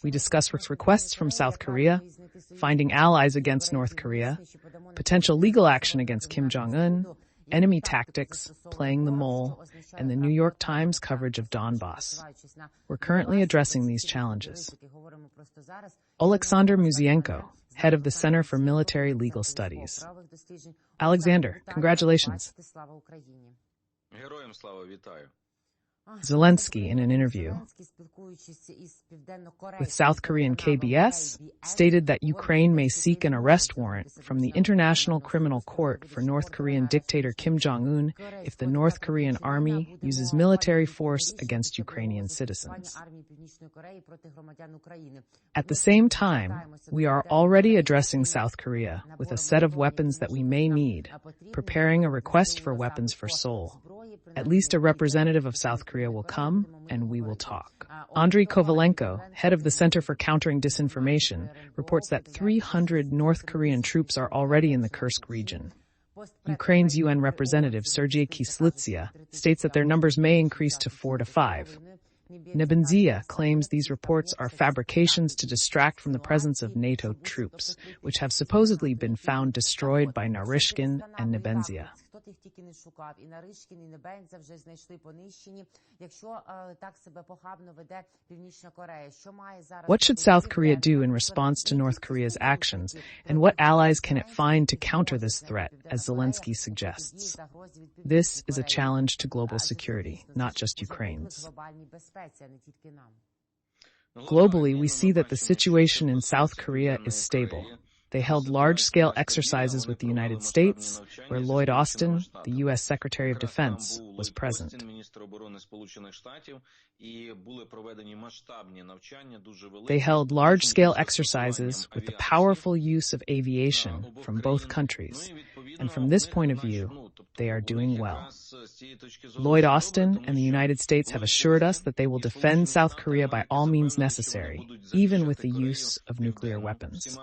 We discuss requests from South Korea, finding allies against North Korea, potential legal action against Kim Jong-un, enemy tactics, playing the mole, and the New York Times coverage of Donbass. We're currently addressing these challenges. Oleksandr Musienko, head of the Center for Military Legal Studies. Alexander, congratulations. Zelenskyy, in an interview with South Korean KBS, stated that Ukraine may seek an arrest warrant from the International Criminal Court for North Korean dictator Kim Jong-un if the North Korean army uses military force against Ukrainian citizens. At the same time, we are already addressing South Korea with a set of weapons that we may need, preparing a request for weapons for Seoul. At least a representative of South Korea will come, and we will talk. Andriy Kovalenko, head of the Center for Countering Disinformation, reports that 300 North Korean troops are already in the Kursk region. Ukraine's UN representative, Sergey, states that their numbers may increase to 4 to 5. Nebenzia claims these reports are fabrications to distract from the presence of NATO troops, which have supposedly been found destroyed by Naryshkin and Nebenzia. What should South Korea do in response to North Korea's actions, and what allies can it find to counter this threat, as Zelenskyy suggests? This is a challenge to global security, not just Ukraine's. Globally, we see that the situation in South Korea is stable. They held large-scale exercises with the United States, where Lloyd Austin, the U.S. Secretary of Defense, was present. They held large-scale exercises with the powerful use of aviation from both countries, and from this point of view, they are doing well. Lloyd Austin and the United States have assured us that they will defend South Korea by all means necessary, even with the use of nuclear weapons.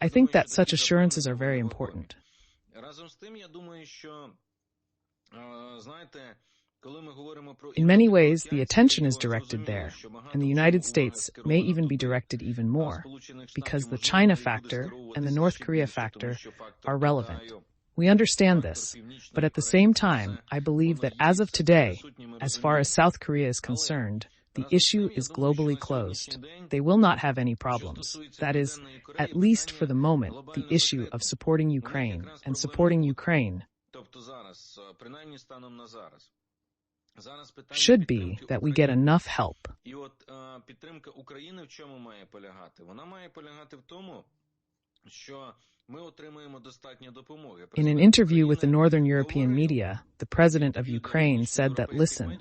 I think that such assurances are very important. In many ways, the attention is directed there, and the United States may even be directed even more, because the China factor and the North Korea factor are relevant. We understand this, but at the same time, I believe that as of today, as far as South Korea is concerned, the issue is globally closed. They will not have any problems. That is, at least for the moment, the issue of supporting Ukraine and supporting Ukraine should be that we get enough help. In an interview with the Northern European media, the president of Ukraine said that, listen,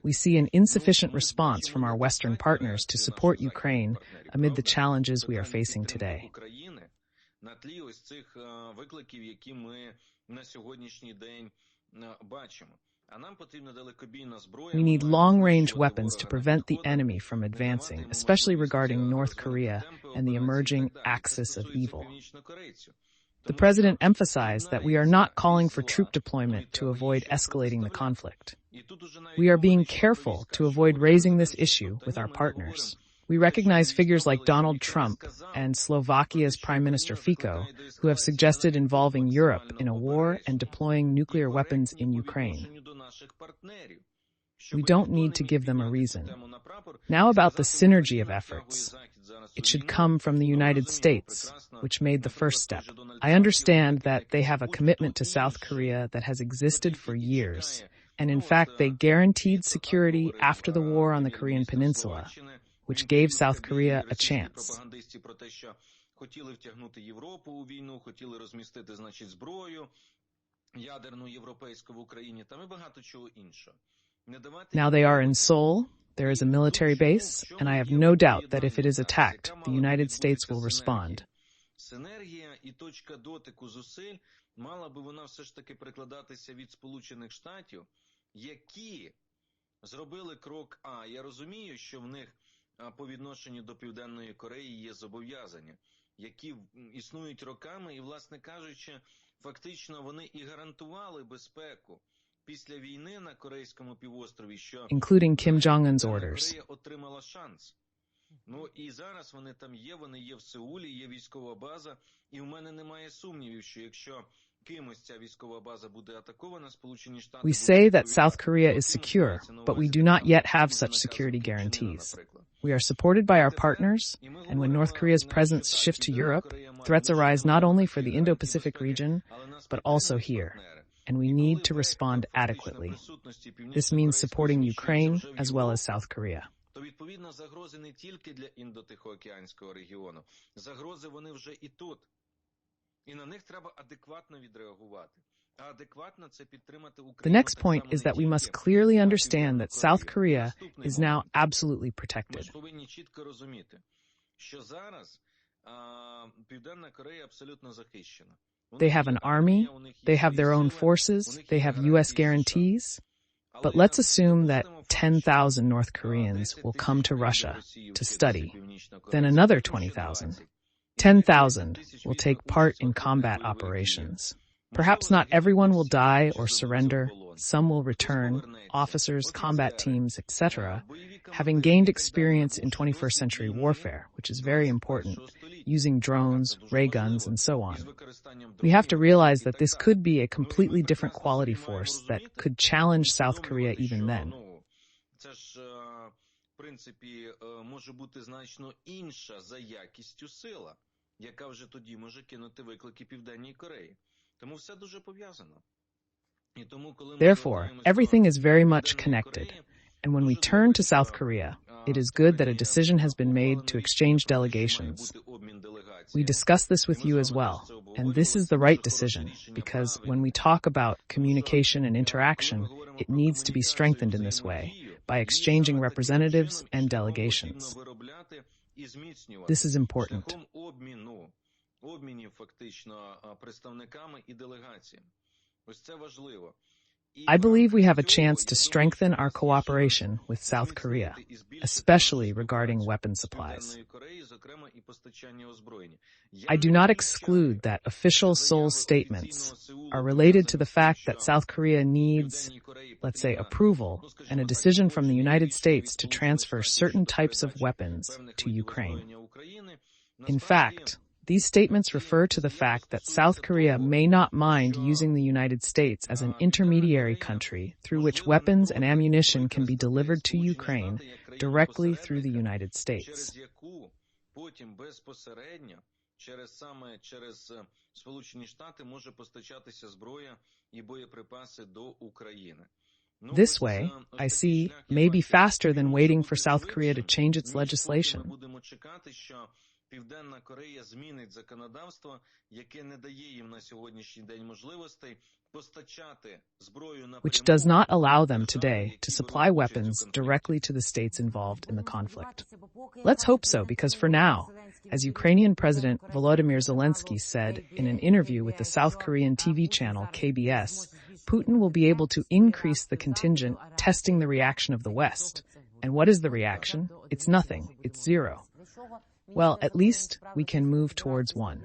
we see an insufficient response from our Western partners to support Ukraine amid the challenges we are facing today. We need long-range weapons to prevent the enemy from advancing, especially regarding North Korea and the emerging axis of evil. The president emphasized that we are not calling for troop deployment to avoid escalating the conflict. We are being careful to avoid raising this issue with our partners. We recognize figures like Donald Trump and Slovakia's Prime Minister Fico, who have suggested involving Europe in a war and deploying nuclear weapons in Ukraine. We don't need to give them a reason. Now about the synergy of efforts. It should come from the United States, which made the first step. I understand that they have a commitment to South Korea that has existed for years, and in fact they guaranteed security after the war on the Korean Peninsula, which gave South Korea a chance. Now they are in Seoul, there is a military base, and I have no doubt that if it is attacked, the United States will respond. По відношенню до Південної Кореї є зобов'язання, які існують роками і, власне кажучи, фактично вони і гарантували безпеку після війни на Корейському півострові, що including Kim Jong-un's orders. Корея отримала шанс. Ну і зараз вони там є, вони є в Сеулі, є військова база, і в мене немає сумнівів, що якщо кимось ця військова база буде атакована, Сполучені Штати... We say that South Korea is secure, but we do not yet have such security guarantees. We are supported by our partners, and when North Korea's presence shifts to Europe, threats arise not only for the Indo-Pacific region, but also here, and we need to respond adequately. This means supporting Ukraine as well as South Korea. То, відповідно, загрози не тільки для Індо-Тихоокеанського регіону. Загрози вони вже і тут. І на них треба адекватно відреагувати. А адекватно це підтримати Україну. The next point is that we must clearly understand that South Korea is now absolutely protected. Ми ж повинні чітко розуміти, що зараз Південна Корея абсолютно захищена. They have an army, they have their own forces, they have U.S. guarantees. But let's assume that 10,000 North Koreans will come to Russia to study, then another 20,000. 10,000 will take part in combat operations. Perhaps not everyone will die or surrender. Some will return, officers, combat teams, etc., having gained experience in 21st century warfare, which is very important, using drones, ray guns, and so on. We have to realize that this could be a completely different quality force that could challenge South Korea even then. Це ж, в принципі, може бути значно інша за якістю сила, яка вже тоді може кинути виклики Південній Кореї. Тому все дуже пов'язано. Therefore, everything is very much connected. And when we turn to South Korea, it is good that a decision has been made to exchange delegations. We discussed this with you as well, and this is the right decision, because when we talk about communication and interaction, it needs to be strengthened in this way, by exchanging representatives and delegations. This is important. I believe we have a chance to strengthen our cooperation with South Korea, especially regarding weapon supplies. I do not exclude that official Seoul statements are related to the fact that South Korea needs, let's say, approval and a decision from the United States to transfer certain types of weapons to Ukraine. In fact, these statements refer to the fact that South Korea may not mind using the United States as an intermediary country through which weapons and ammunition can be delivered to Ukraine directly through the United States. This way, I see, may be faster than waiting for South Korea to change its legislation. Південна Корея змінить законодавство, яке не дає їм на сьогоднішній день можливостей постачати зброю напряму, which does not allow them today to supply weapons directly to the states involved in the conflict. Let's hope so, because for now, as Ukrainian President Volodymyr Zelenskyy said in an interview with the South Korean TV channel KBS, Putin will be able to increase the contingent, testing the reaction of the West. And what is the reaction? It's nothing. It's zero. Well, at least we can move towards one.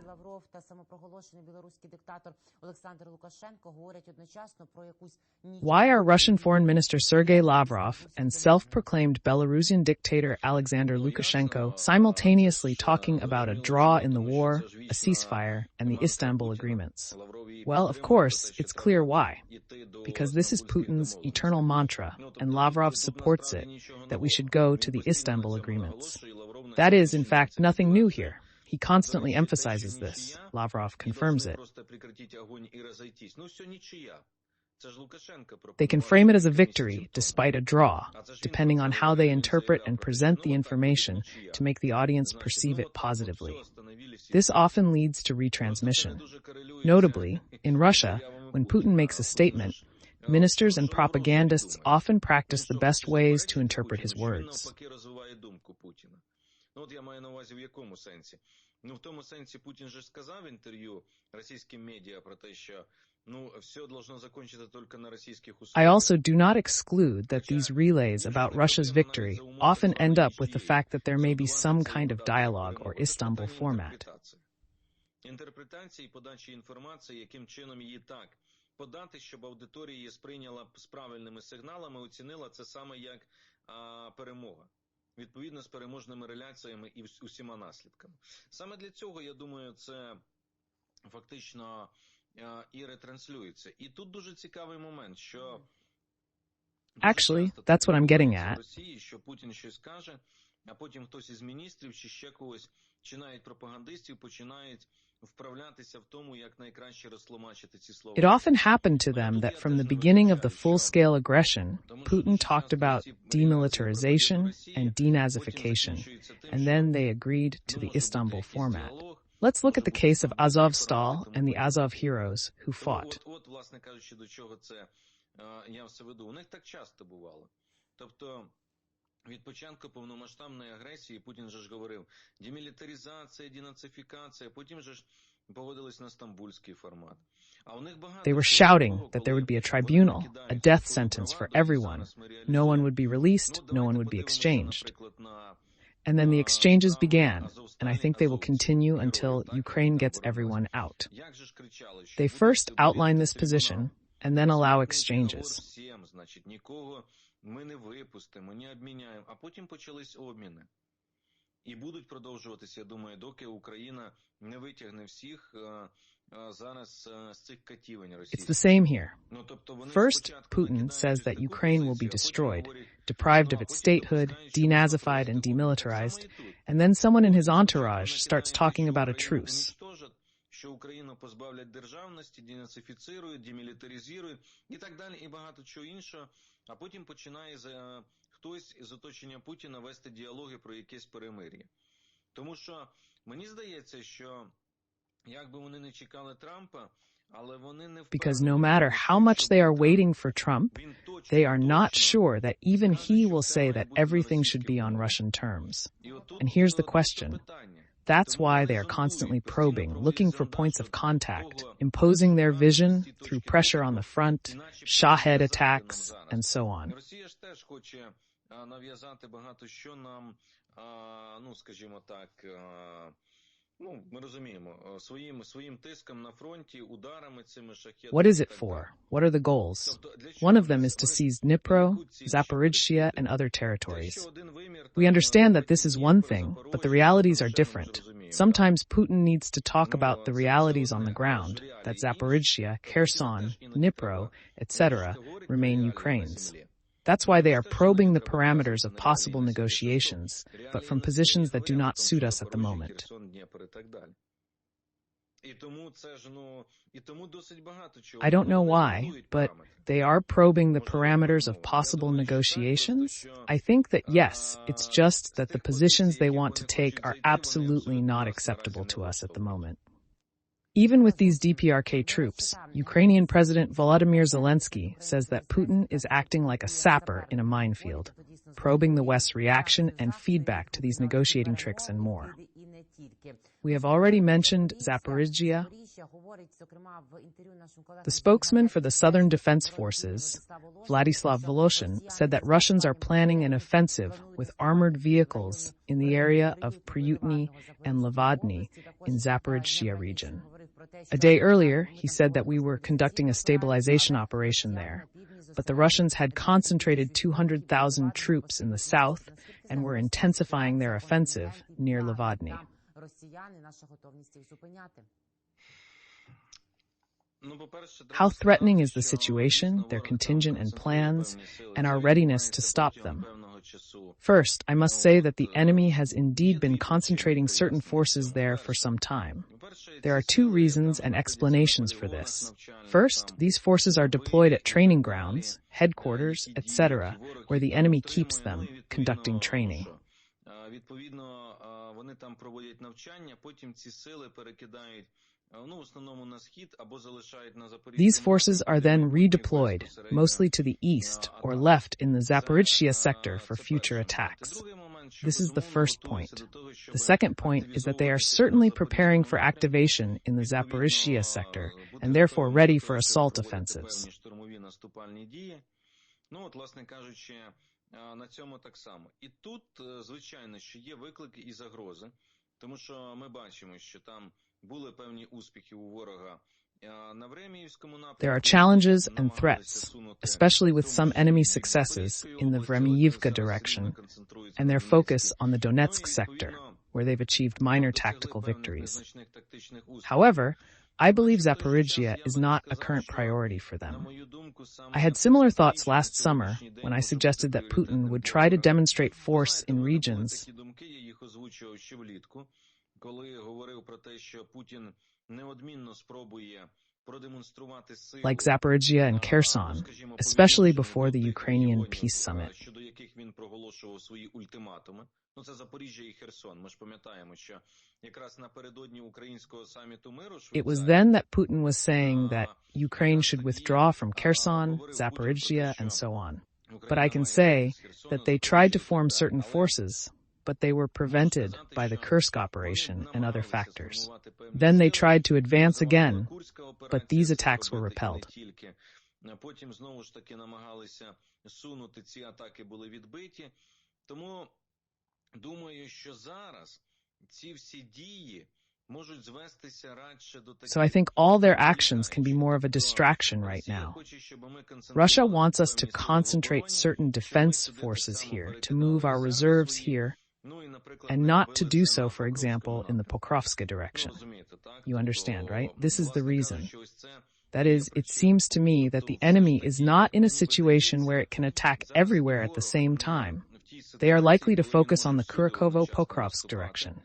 Why are Russian Foreign Minister Sergey Lavrov and self-proclaimed Belarusian dictator Alexander Lukashenko simultaneously talking about a draw in the war, a ceasefire, and the Istanbul agreements? Well, of course, it's clear why. Because this is Putin's eternal mantra, and Lavrov supports it, that we should go to the Istanbul agreements. That is, in fact, nothing new here. He constantly emphasizes this. Lavrov confirms it. They can frame it as a victory, despite a draw, depending on how they interpret and present the information to make the audience perceive it positively. This often leads to retransmission. Notably, in Russia, when Putin makes a statement, ministers and propagandists often practice the best ways to interpret his words. От я маю на увазі в якому сенсі? В тому сенсі Путін же сказав в інтерв'ю російським медіа про те, що все должно закончиться только на російських условиях. I also do not exclude that these relays about Russia's victory often end up with the fact that there may be some kind of dialogue or Istanbul format. Інтерпретації, подачі інформації, яким чином її так подати, щоб аудиторія її сприйняла з правильними сигналами, оцінила це саме як перемога. Відповідно з переможними реляціями і усіма наслідками. Саме для цього, я думаю, це фактично і ретранслюється. І тут дуже цікавий момент, що Actually, that's what I'm getting at. Росії, що Путін щось каже, а потім хтось із міністрів чи ще когось, чи навіть пропагандистів починають вправлятися в тому, як найкраще розтлумачити ці слова. It often happened to them that from the beginning of the full-scale aggression, Putin talked about demilitarization and denazification, and then they agreed to the Istanbul format. Let's look at the case of Azovstal and the Azov heroes who fought. От, власне кажучи, до чого це я все веду. У них так часто бувало. Тобто, від початку повномасштабної агресії Путін же ж говорив демілітаризація, денацифікація, потім же ж погодились на стамбульський формат. А у них багато They were shouting that there would be a tribunal, a death sentence for everyone. No one would be released, no one would be exchanged. And then the exchanges began, and I think they will continue until Ukraine gets everyone out. They first outline this position, and then allow exchanges. Ми не випустимо, не обміняємо, а потім почались обміни. І будуть продовжуватися, я думаю, доки Україна не витягне всіх зараз з цих катівень російських. It's the same here. First, Putin says that Ukraine will be destroyed, deprived of its statehood, denazified and demilitarized, and then someone in his entourage starts talking about a truce. Що Україну позбавлять державності, денацифіцирують, демілітаризують і так далі, і багато чого іншого, а потім починає хтось із оточення Путіна вести діалоги про якесь перемир'я. Тому що мені здається, що як би вони не чекали Трампа, але вони не Because no matter how much they are waiting for Trump, they are not sure that even he will say that everything should be on Russian terms. And here's the question. That's why they are constantly probing, looking for points of contact, imposing their vision through pressure on the front, Shahid attacks, and so on. Росія ж теж хоче нав'язати багато що нам, скажімо так, ми розуміємо, своїм тиском на фронті, ударами цими шахедами. What is it for? What are the goals? One of them is to seize Dnipro, Zaporizhzhia, and other territories. We understand that this is one thing, but the realities are different. Sometimes Putin needs to talk about the realities on the ground, that Zaporizhzhia, Kherson, Dnipro, etc. remain Ukraine's. That's why they are probing the parameters of possible negotiations, but from positions that do not suit us at the moment. I don't know why, but they are probing the parameters of possible negotiations. I think that yes, it's just that the positions they want to take are absolutely not acceptable to us at the moment. Even with these DPRK troops, Ukrainian President Volodymyr Zelenskyy says that Putin is acting like a sapper in a minefield, probing the West's reaction and feedback to these negotiating tricks and more. We have already mentioned Zaporizhzhia. The spokesman for the Southern Defense Forces, Vladislav Voloshin, said that Russians are planning an offensive with armored vehicles in the area of Pryutny and Lavadny in Zaporizhzhia region. A day earlier, he said that we were conducting a stabilization operation there, but the Russians had concentrated 200,000 troops in the south and were intensifying their offensive near Lavadny. How threatening is the situation, their contingent and plans, and our readiness to stop them? First, I must say that the enemy has indeed been concentrating certain forces there for some time. There are two reasons and explanations for this. First, these forces are deployed at training grounds, headquarters, etc., where the enemy keeps them, conducting training. Вони там проводять навчання, потім ці сили перекидають, в основному на схід або залишають на Запоріжжі. These forces are then redeployed, mostly to the east or left in the Zaporizhzhia sector for future attacks. This is the first point. The second point is that they are certainly preparing for activation in the Zaporizhzhia sector and therefore ready for assault offensives. Власне кажучи, на цьому так само. І тут, звичайно, що є виклики і загрози, тому що ми бачимо, що там були певні успіхи у ворога There are challenges and threats, especially with some enemy successes in the Vremyivka direction and their focus on the Donetsk sector, where they've achieved minor tactical victories. However, I believe Zaporizhzhia is not a current priority for them. I had similar thoughts last summer when I suggested that Putin would try to demonstrate force in regions like Zaporizhzhia and Kherson, especially before the Ukrainian peace summit. It was then that Putin was saying that Ukraine should withdraw from Kherson, Zaporizhzhia, and so on. But I can say that they tried to form certain forces, but they were prevented by the Kursk operation and other factors. Then they tried to advance again, but these attacks were repelled. So I think all their actions can be more of a distraction right now. Russia wants us to concentrate certain defense forces here, to move our reserves here, and not to do so, for example, in the Pokrovsk direction. You understand, right? This is the reason. That is, it seems to me that the enemy is not in a situation where it can attack everywhere at the same time. They are likely to focus on the Kurakovo-Pokrovsk direction.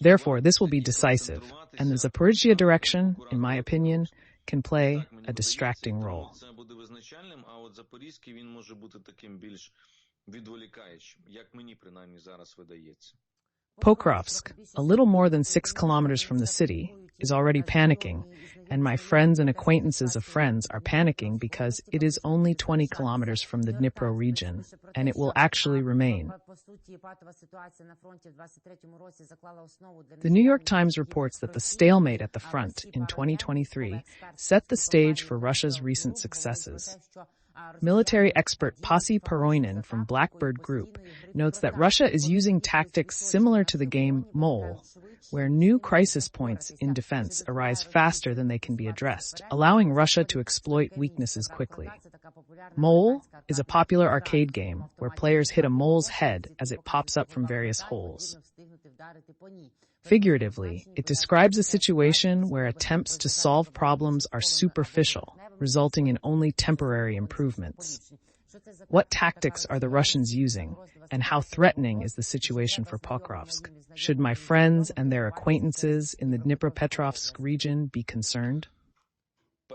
Therefore, this will be decisive, and the Zaporizhzhia direction, in my opinion, can play a distracting role. Pokrovsk, a little more than 6 kilometers from the city, is already panicking, and my friends and acquaintances of friends are panicking because it is only 20 kilometers from the Dnipro region, and it will actually remain. The New York Times reports that the stalemate at the front in 2023 set the stage for Russia's recent successes. Military expert Pasi Paroinen from Blackbird Group notes that Russia is using tactics similar to the game Mole, where new crisis points in defense arise faster than they can be addressed, allowing Russia to exploit weaknesses quickly. Mole is a popular arcade game where players hit a mole's head as it pops up from various holes. Figuratively, it describes a situation where attempts to solve problems are superficial, resulting in only temporary improvements. What tactics are the Russians using, and how threatening is the situation for Pokrovsk? Should my friends and their acquaintances in the Dnipropetrovsk region be concerned?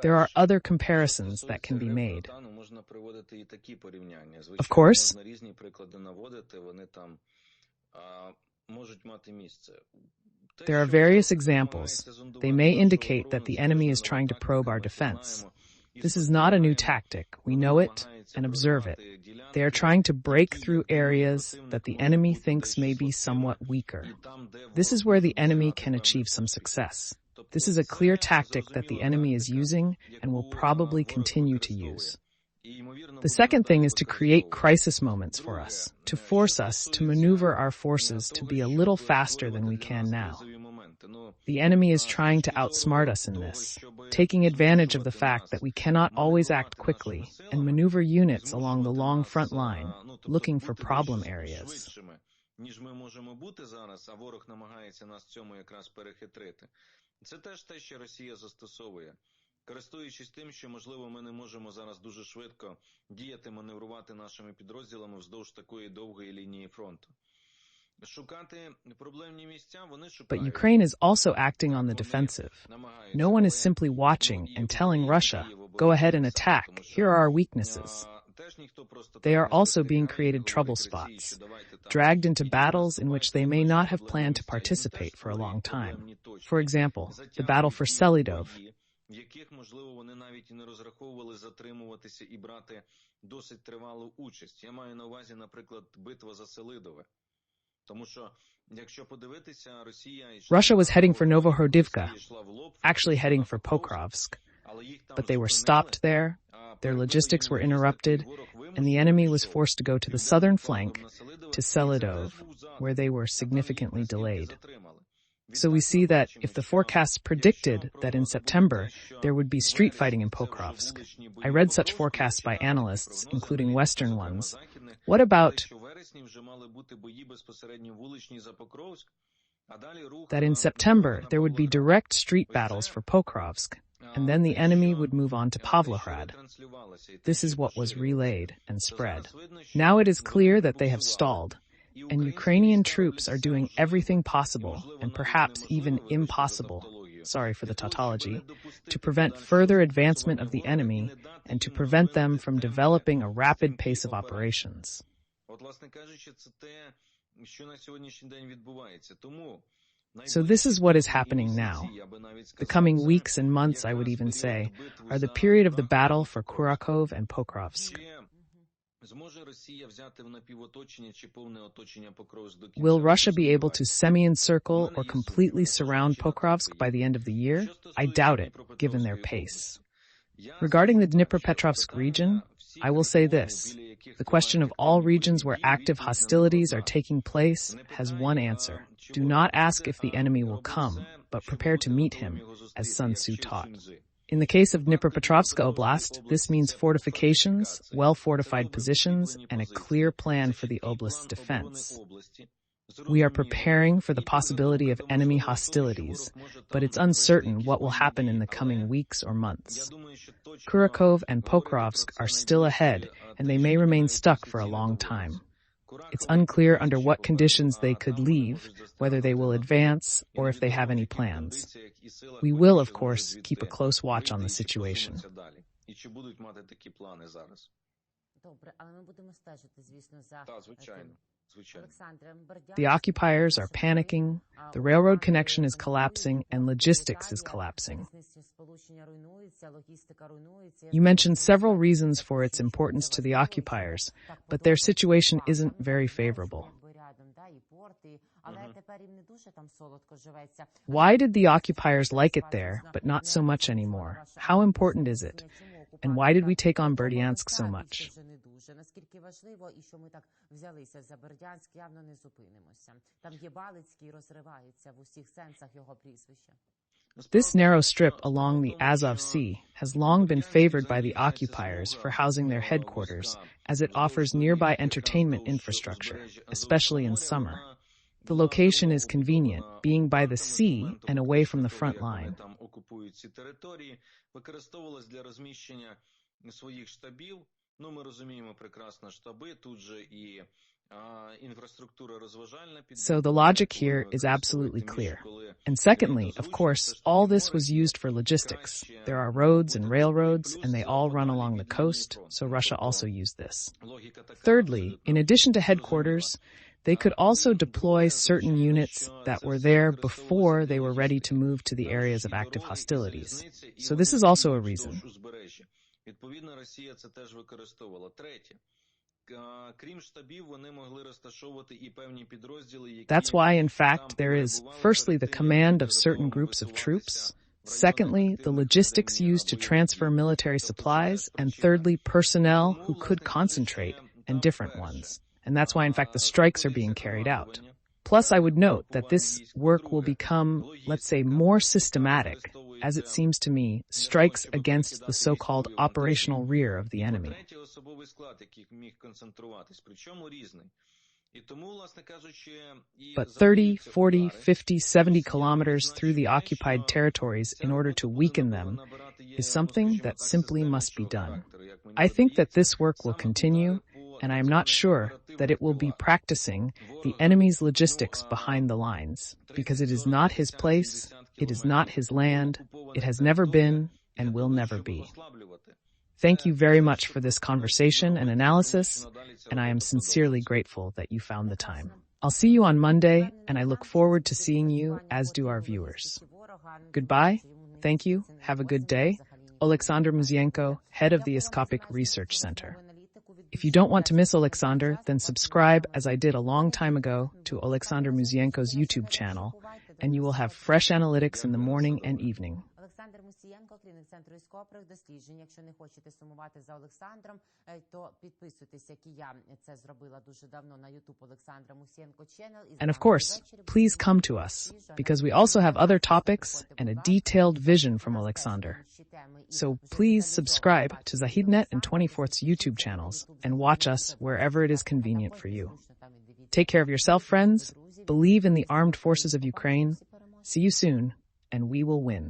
There are other comparisons that can be made. Of course, there are various examples. They may indicate that the enemy is trying to probe our defense. This is not a new tactic. We know it and observe it. They are trying to break through areas that the enemy thinks may be somewhat weaker. This is where the enemy can achieve some success. This is a clear tactic that the enemy is using and will probably continue to use. The second thing is to create crisis moments for us, to force us to maneuver our forces to be a little faster than we can now. The enemy is trying to outsmart us in this, taking advantage of the fact that we cannot always act quickly and maneuver units along the long front line, looking for problem areas. Користуючись тим, що, можливо, ми не можемо зараз дуже швидко діяти, маневрувати нашими підрозділами вздовж такої довгої лінії фронту. But Ukraine is also acting on the defensive. No one is simply watching and telling Russia, go ahead and attack, here are our weaknesses. They are also being created trouble spots, dragged into battles in which they may not have planned to participate for a long time. For example, the battle for Selidov, в яких, можливо, вони навіть і не розраховували затримуватися і брати досить тривалу участь. Я маю на увазі, наприклад, битва за Селидове. Тому що, якщо подивитися, Росія... Russia was heading for Novohordivka, actually heading for Pokrovsk, but they were stopped there, their logistics were interrupted, and the enemy was forced to go to the southern flank, to Selidov, where they were significantly delayed. So we see that if the forecasts predicted that in September there would be street fighting in Pokrovsk, I read such forecasts by analysts, including Western ones. What about that in September there would be direct street battles for Pokrovsk, and then the enemy would move on to Pavlograd? This is what was relayed and spread. Now it is clear that they have stalled, and Ukrainian troops are doing everything possible, and perhaps even impossible, sorry for the tautology, to prevent further advancement of the enemy and to prevent them from developing a rapid pace of operations. So this is what is happening now. The coming weeks and months, I would even say, are the period of the battle for Kurakhove and Pokrovsk. Will Russia be able to semi-encircle or completely surround Pokrovsk by the end of the year? I doubt it, given their pace. Regarding the Dnipropetrovsk region, I will say this. The question of all regions where active hostilities are taking place has one answer. Do not ask if the enemy will come, but prepare to meet him, as Sun Tzu taught. In the case of Dnipropetrovsk Oblast, this means fortifications, well-fortified positions, and a clear plan for the oblast's defense. We are preparing for the possibility of enemy hostilities, but it's uncertain what will happen in the coming weeks or months. Kurakhove and Pokrovsk are still ahead, and they may remain stuck for a long time. It's unclear under what conditions they could leave, whether they will advance, or if they have any plans. We will, of course, keep a close watch on the situation. The occupiers are panicking, the railroad connection is collapsing, and logistics is collapsing. You mentioned several reasons for its importance to the occupiers, but their situation isn't very favorable. Why did the occupiers like it there, but not so much anymore? How important is it? And why did we take on Berdyansk so much? This narrow strip along the Azov Sea has long been favored by the occupiers for housing their headquarters, as it offers nearby entertainment infrastructure, especially in summer. The location is convenient, being by the sea and away from the front line. So the logic here is absolutely clear. And secondly, of course, all this was used for logistics. There are roads and railroads, and they all run along the coast, so Russia also used this. Thirdly, in addition to headquarters, they could also deploy certain units that were there before they were ready to move to the areas of active hostilities. So this is also a reason. That's why, in fact, there is, firstly, the command of certain groups of troops, secondly, the logistics used to transfer military supplies, and thirdly, personnel who could concentrate, and different ones. And that's why, in fact, the strikes are being carried out. Plus, I would note that this work will become, let's say, more systematic, as it seems to me, strikes against the so-called operational rear of the enemy. But 30, 40, 50, 70 kilometers through the occupied territories in order to weaken them is something that simply must be done. I think that this work will continue, and I am not sure that it will be practicing the enemy's logistics behind the lines, because it is not his place, it is not his land, it has never been, and will never be. Thank you very much for this conversation and analysis, and I am sincerely grateful that you found the time. I'll see you on Monday, and I look forward to seeing you, as do our viewers. Goodbye, thank you, have a good day. Oleksandr Musienko, head of the Iskopic Research Center. If you don't want to miss Oleksandr, then subscribe, as I did a long time ago, to Oleksandr Musienko's YouTube channel, and you will have fresh analytics in the morning and evening. Musienko, керівник центру військових досліджень. Якщо не хочете сумувати за Олександром, то підписуйтесь, як і я це зробила дуже давно на YouTube Олександра Musienko channel. And of course, please come to us, because we also have other topics and a detailed vision from Oleksandr. So please subscribe to Zahidnet and 24th's YouTube channels and watch us wherever it is convenient for you. Take care of yourself, friends. Believe in the armed forces of Ukraine. See you soon, and we will win.